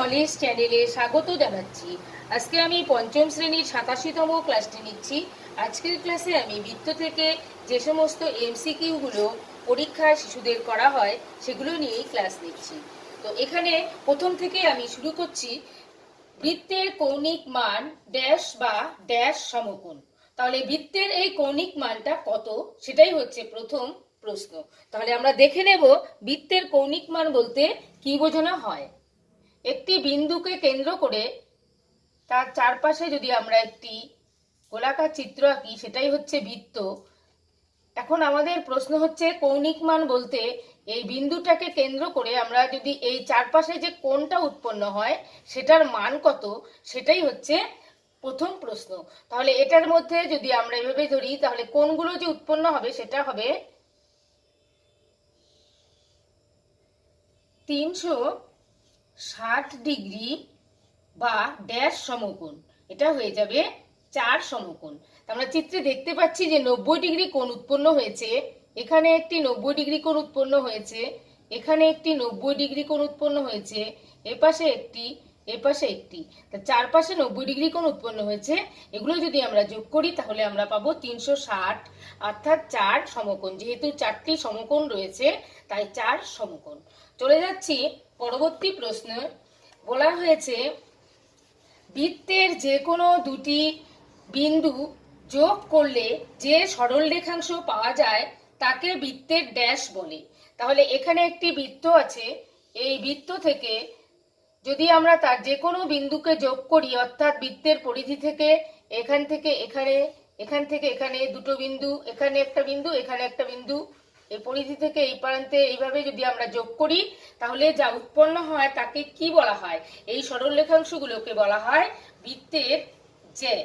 Knowledge চ্যানেলে স্বাগত জানাচ্ছি। আজকে আমি পঞ্চম শ্রেণীর 87তম ক্লাসটি নিচ্ছি। আজকের ক্লাসে আমি বৃত্ত থেকে যে সমস্ত এমসিকিউগুলো পরীক্ষায় শিশুদের করা হয় সেগুলো নিয়েই ক্লাস নিচ্ছি। তো এখানে প্রথম থেকে আমি শুরু করছি। বৃত্তের কৌণিক মান ড্যাশ বা ড্যাশ সমকোণ। তাহলে বৃত্তের এই কৌণিক মানটা কত, সেটাই হচ্ছে প্রথম প্রশ্ন। তাহলে আমরা দেখে নেব বৃত্তের কৌণিক মান বলতে কি বোঝানো হয়। একটি বিন্দুকে কেন্দ্র করে তার চারপাশে যদি আমরা একটি গোলাকার চিত্র আঁকি, সেটাই হচ্ছে বৃত্ত। এখন আমাদের প্রশ্ন হচ্ছে কৌণিক মান বলতে এই বিন্দুটাকে কেন্দ্র করে আমরা যদি এই চারপাশে যে কোণটা উৎপন্ন হয় সেটার মান কত, সেটাই হচ্ছে প্রথম প্রশ্ন। তাহলে এটার মধ্যে যদি আমরা এভাবে ধরি, তাহলে কোণগুলো যে উৎপন্ন হবে সেটা হবে 360 ডিগ্রি বা ড্যাশ সমকোণ। এটা হয়ে যাবে 4 সমকোণ। আমরা চিত্রে দেখতে পাচ্ছি যে 90 ডিগ্রি কোণ উৎপন্ন হয়েছে, এখানে একটি 90 ডিগ্রি কোণ উৎপন্ন হয়েছে, এখানে একটি 90 ডিগ্রি কোণ উৎপন্ন হয়েছে, এপাশে একটি, এপাশে একটি। তা চারপাশে 90 ডিগ্রি কোণ উৎপন্ন হয়েছে। এগুলো যদি আমরা যোগ করি তাহলে আমরা পাবো 360, অর্থাৎ 4 সমকোণ। যেহেতু 4টি সমকোণ রয়েছে তাই 4 সমকোণ। চলে যাচ্ছি পরবর্তী প্রশ্ন। বলা হয়েছে বৃত্তের যে কোনো দুটি বিন্দু যোগ করলে যে সরল রেখাংশ পাওয়া যায় তাকে বৃত্তের ড্যাশ বলে। তাহলে এখানে একটি বৃত্ত আছে, এই বৃত্ত থেকে যদি আমরা তার যে কোনো বিন্দুকে যোগ করি, অর্থাৎ বৃত্তের পরিধি থেকে এখান থেকে এখানে, এখান থেকে এখানে দুটো বিন্দু, এখানে একটা বিন্দু, এখানে একটা বিন্দু, এই পরিধি থেকে এই প্রান্তে এইভাবে যদি আমরা যোগ করি তাহলে যা উৎপন্ন হয় তাকে কি বলা হয়? এই সরল রেখাংশগুলোকে বলা হয় বৃত্তের জ্যা।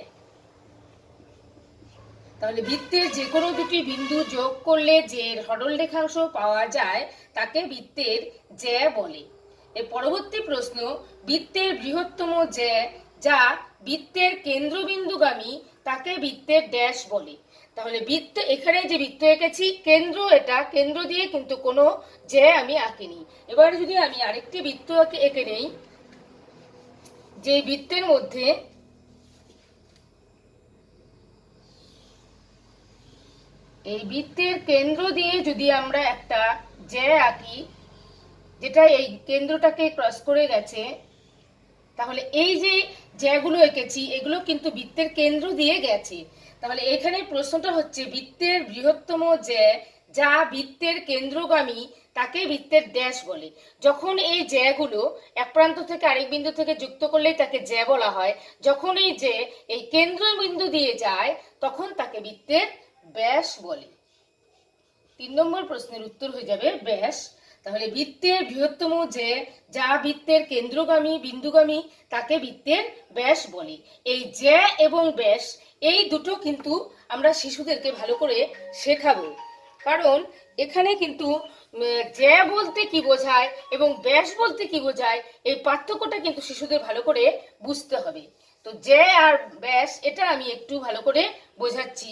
তাহলে বৃত্তের যে কোনো দুটি বিন্দু যোগ করলে যে সরল রেখাংশ পাওয়া যায় তাকে বৃত্তের জ্যা বলে। এর পরবর্তী প্রশ্ন, বৃত্তের বৃহত্তম জ্যা যা বৃত্তের কেন্দ্রবিন্দুগামী তাকে বৃত্তের ড্যাশ বলে। তাহলে বৃত্ত, এখানে যে বৃত্ত এঁকেছি কেন্দ্র, এটা কেন্দ্র দিয়ে কিন্তু কোনো জ্যা আমি আঁকিনি। এবার যদি আমি আরেকটি বৃত্ত এঁকে নেই, যে বৃত্তের মধ্যে এই বৃত্তের কেন্দ্র দিয়ে যদি আমরা একটা জ্যা আঁকি, যেটা এই কেন্দ্রটাকে ক্রস করে গেছে, তাহলে এই যে জ্যাগুলো এঁকেছি এগুলো কিন্তু বৃত্তের কেন্দ্র দিয়ে গেছে। তাহলে এখানে প্রশ্নটা হচ্ছে বৃত্তের বৃহত্তম জ্যা যা বৃত্তের কেন্দ্রগামী তাকে বৃত্তের ড্যাশ বলে। যখন এই জ্যাগুলো এক প্রান্ত থেকে আরেক বিন্দু থেকে যুক্ত করলেই তাকে জ্যা বলা হয়। যখন এই জ্যা এই কেন্দ্রবিন্দু দিয়ে যায় তখন তাকে বৃত্তের ব্যাস বলে। 3 নম্বর প্রশ্নের উত্তর হয়ে যাবে ব্যাস। তাহলে বৃত্তের বৃহত্তম জ্যা যা বৃত্তের কেন্দ্রগামী বিন্দুগামী তাকে বৃত্তের ব্যাস বলে। এই জ্যা এবং ব্যাস এই দুটো কিন্তু আমরা শিশুদেরকে ভালো করে শেখাবো, কারণ এখানে কিন্তু জ্যা বলতে কি বোঝায় এবং ব্যাস বলতে কি বোঝায় এই পার্থক্যটা কিন্তু শিশুদের ভালো করে বুঝতে হবে। তো জ্যা আর ব্যাস এটা আমি একটু ভালো করে বোঝাচ্ছি।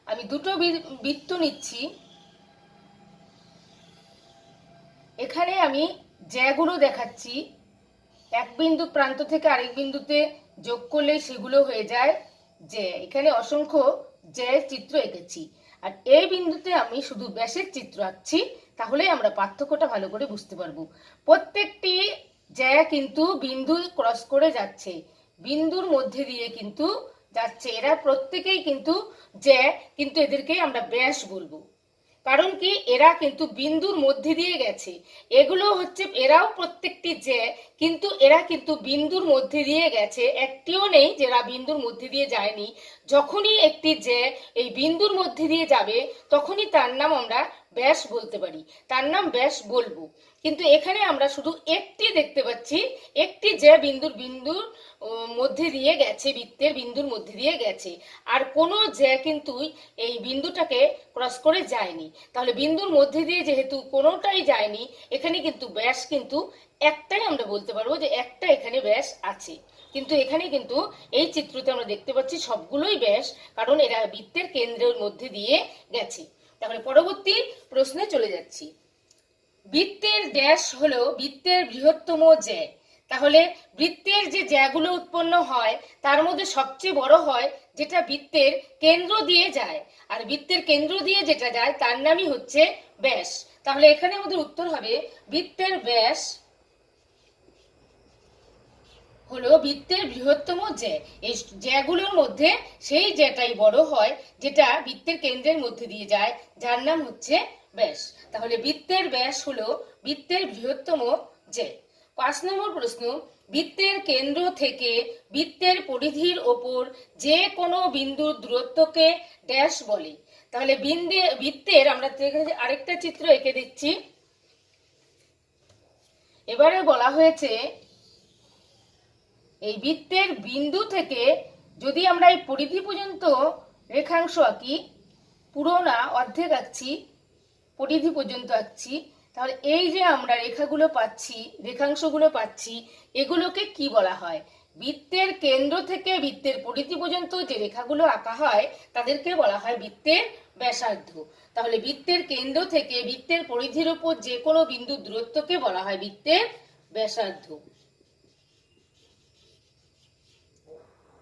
আমি দুটো বৃত্ত নিচ্ছি, এখানে আমি জ্যাগুলো দেখাচ্ছি। এক বিন্দু প্রান্ত থেকে আরেক বিন্দুতে যোগ করলে সেগুলো হয়ে যায় জ্যা। এখানে অসংখ্য জ্যার চিত্র এঁকেছি, আর এই বিন্দুতে আমি শুধু ব্যাসের চিত্র আঁকছি। তাহলে আমরা পার্থক্যটা ভালো করে বুঝতে পারবো। প্রত্যেকটি জ্যা কিন্তু বিন্দু ক্রস করে যাচ্ছে, বিন্দুর মধ্যে দিয়ে কিন্তু যাচ্ছে। এরা প্রত্যেকেই কিন্তু জ্যা, কিন্তু এদেরকেই আমরা ব্যাস বলবো। কারণ কি, এরা কিন্তু বিন্দুর মধ্যে দিয়ে গেছে। এগুলো হচ্ছে, এরাও প্রত্যেকটি জ্যা, কিন্তু এরা কিন্তু বিন্দুর মধ্যে দিয়ে গেছে। একটিও নেই যেটা বিন্দুর মধ্যে দিয়ে যায়নি। যখনই একটি জ্যা এই বিন্দুর মধ্যে দিয়ে যাবে তখনই তার নাম আমরা ব্যাস বলতে পারি, তার নাম ব্যাস বলবো। কিন্তু এখানে আমরা শুধু একটি দেখতে পাচ্ছি, একটি জ্যা বিন্দুর মধ্যে দিয়ে গেছে, বৃত্তের বিন্দুর মধ্যে দিয়ে গেছে, আর কোনো জ্যা কিন্তু এই বিন্দুটাকে ক্রস করে যায়নি। তাহলে বিন্দুর মধ্যে দিয়ে যেহেতু কোনোটাই যায়নি, এখানে কিন্তু ব্যাস কিন্তু একটাই আমরা বলতে পারবো যে একটা এখানে ব্যাস আছে। কিন্তু এখানে কিন্তু এই চিত্রতে আমরা দেখতে পাচ্ছি সবগুলোই ব্যাস, কারণ এরা বৃত্তের কেন্দ্রের মধ্যে দিয়ে গেছে। তাহলে পরবর্তী প্রশ্নে চলে যাচ্ছি। বৃত্তের ড্যাশ হলো বৃত্তের বৃহত্তম জ্যা তাহলে বৃত্তের যে জ্যাগুলো উৎপন্ন হয় তার মধ্যে সবচেয়ে বড় হয় যেটা বৃত্তের কেন্দ্র দিয়ে যায়, আর বৃত্তের কেন্দ্র দিয়ে যেটা যায় তার নামই হচ্ছে ব্যাস। তাহলে এখানে আমাদের উত্তর হবে বৃত্তের ব্যাস হলো বৃত্তের বৃহত্তম জ্যা। এই জ্যাগুলোর মধ্যে সেই জ্যাটাই বড় হয় যেটা বৃত্তের কেন্দ্রের মধ্যে দিয়ে যায়, যার নাম হচ্ছে ব্যাস। তাহলে বৃত্তের ব্যাস হলো বৃত্তের বৃহত্তম জ্যা। 5 নম্বর প্রশ্ন, বৃত্তের কেন্দ্র থেকে বৃত্তের পরিধির ওপর যে কোনো বিন্দুর দূরত্বকে ড্যাশ বলে। তাহলে বৃত্তের আমরা আরেকটা চিত্র এঁকে দিচ্ছি। এবারে বলা হয়েছে এই বৃত্তের বিন্দু থেকে যদি আমরা এই পরিধি পর্যন্ত রেখাংশ আঁকি, পুরো না অর্ধেক আঁকছি, পরিধি পর্যন্ত আঁকছি, তাহলে এই যে আমরা রেখাগুলো পাচ্ছি, রেখাংশগুলো পাচ্ছি, এগুলোকে কি বলা হয়? বৃত্তের কেন্দ্র থেকে বৃত্তের পরিধি পর্যন্ত যে রেখাগুলো আঁকা হয় তাদেরকে বলা হয় বৃত্তের ব্যাসার্ধ। তাহলে বৃত্তের কেন্দ্র থেকে বৃত্তের পরিধির উপর যে কোনো বিন্দুর দূরত্বকে বলা হয় বৃত্তের ব্যাসার্ধ।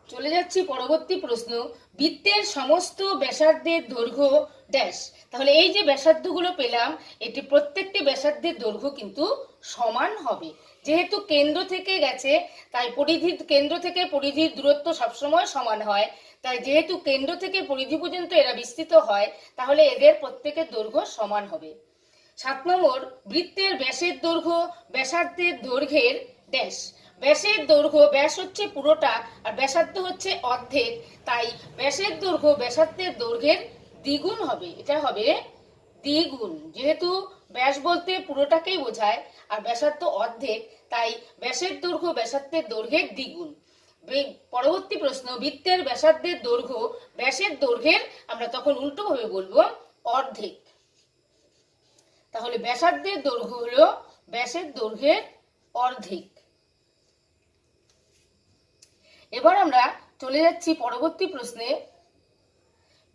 চলে যাচ্ছি পরবর্তী প্রশ্ন, বৃত্তের সমস্ত ব্যাসার্ধের দৈর্ঘ্য ড্যাশ। তাহলে এই যে ব্যাসার্ধগুলো পেলাম, এটি প্রত্যেকটি ব্যাসার্ধের দৈর্ঘ্য কিন্তু সমান হবে। যেহেতু কেন্দ্র থেকে গেছে তাই কেন্দ্র থেকে পরিধির দূরত্ব সবসময় সমান হয়। তাই যেহেতু কেন্দ্র থেকে পরিধি পর্যন্ত এরা বিস্তৃত হয়, তাহলে এদের প্রত্যেকের দৈর্ঘ্য সমান হবে। 7 নম্বর, বৃত্তের ব্যাসের দৈর্ঘ্য ব্যাসার্ধের দৈর্ঘ্যের ড্যাশ। ব্যাসের দৈর্ঘ্য, ব্যাস হচ্ছে পুরোটা আর ব্যাসার্ধ হচ্ছে অর্ধেক, তাই ব্যাসের দৈর্ঘ্য ব্যাসার্ধের দৈর্ঘ্যের দ্বিগুণ হবে। এটা হবে দ্বিগুণ, যেহেতু ব্যাস বলতে পুরোটাকেই বোঝায় আর ব্যাসার্ধ অর্ধেক, তাই ব্যাসের দৈর্ঘ্য ব্যাসার্ধের দৈর্ঘ্যের দ্বিগুণ। পরবর্তী প্রশ্ন, বৃত্তের ব্যাসার্ধের দৈর্ঘ্য ব্যাসের দৈর্ঘ্যের আমরা তখন উল্টো ভাবে বলবো অর্ধেক। তাহলে ব্যাসার্ধের দৈর্ঘ্য হলো ব্যাসের দৈর্ঘ্যের অর্ধেক। এবার আমরা চলে যাচ্ছি পরবর্তী প্রশ্নে,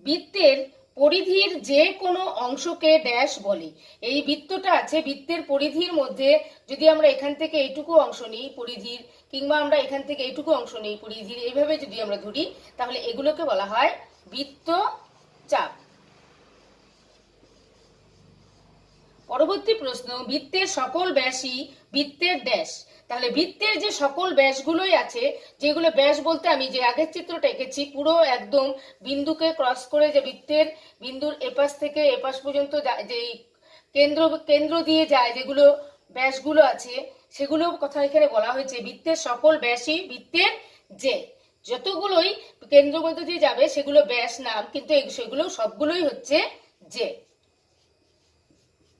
বৃত্তের পরিধির যে কোনো অংশকে ড্যাশ বলে। এই বৃত্তটা আছে, বৃত্তের পরিধির মধ্যে যদি আমরা এখান থেকে এইটুকু অংশ নিই পরিধির, কিংবা আমরা এখান থেকে এইটুকু অংশ নিই পরিধির, এইভাবে যদি আমরা ধরি তাহলে এগুলোকে বলা হয় বৃত্তচাপ। পরবর্তী প্রশ্ন, বৃত্তের সকল ব্যাসই বৃত্তের ড্যাশ। তাহলে বৃত্তের যে সকল ব্যাসগুলোই আছে, যেগুলো ব্যাস বলতে আমি যে আগের চিত্রটা এঁকেছি, পুরো একদম বিন্দুকে ক্রস করে যে বৃত্তের বিন্দুর এপাশ থেকে এপাশ পর্যন্ত যে কেন্দ্র দিয়ে যায় যেগুলো ব্যাসগুলো আছে, সেগুলো কথা এখানে বলা হয়েছে বৃত্তের সকল ব্যাসই বৃত্তের যে। যতগুলোই কেন্দ্র মধ্যে দিয়ে যাবে সেগুলো ব্যাস নাম, কিন্তু সেগুলো সবগুলোই হচ্ছে যে।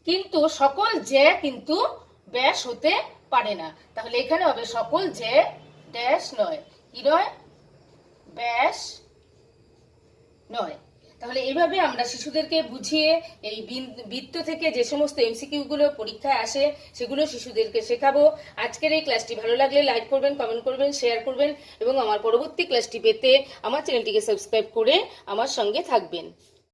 কিন্তু সকল জ্যা কিন্তু ব্যাস হতে পারে না। তাহলে এখানে হবে সকল জ্যা ড্যাশ নয়, কি নয়? ব্যাস নয়। তাহলে এইভাবে আমরা শিশুদেরকে বুঝিয়ে এই বৃত্ত থেকে যে সমস্ত এমসিকিউ গুলো পরীক্ষায় আসে সেগুলো শিশুদেরকে শেখাবো। আজকের এই ক্লাসটি ভালো লাগলে লাইক করবেন, কমেন্ট করবেন, শেয়ার করবেন এবং আমার পরবর্তী ক্লাসটি পেতে আমার চ্যানেলটিকে সাবস্ক্রাইব করে আমার সঙ্গে থাকবেন।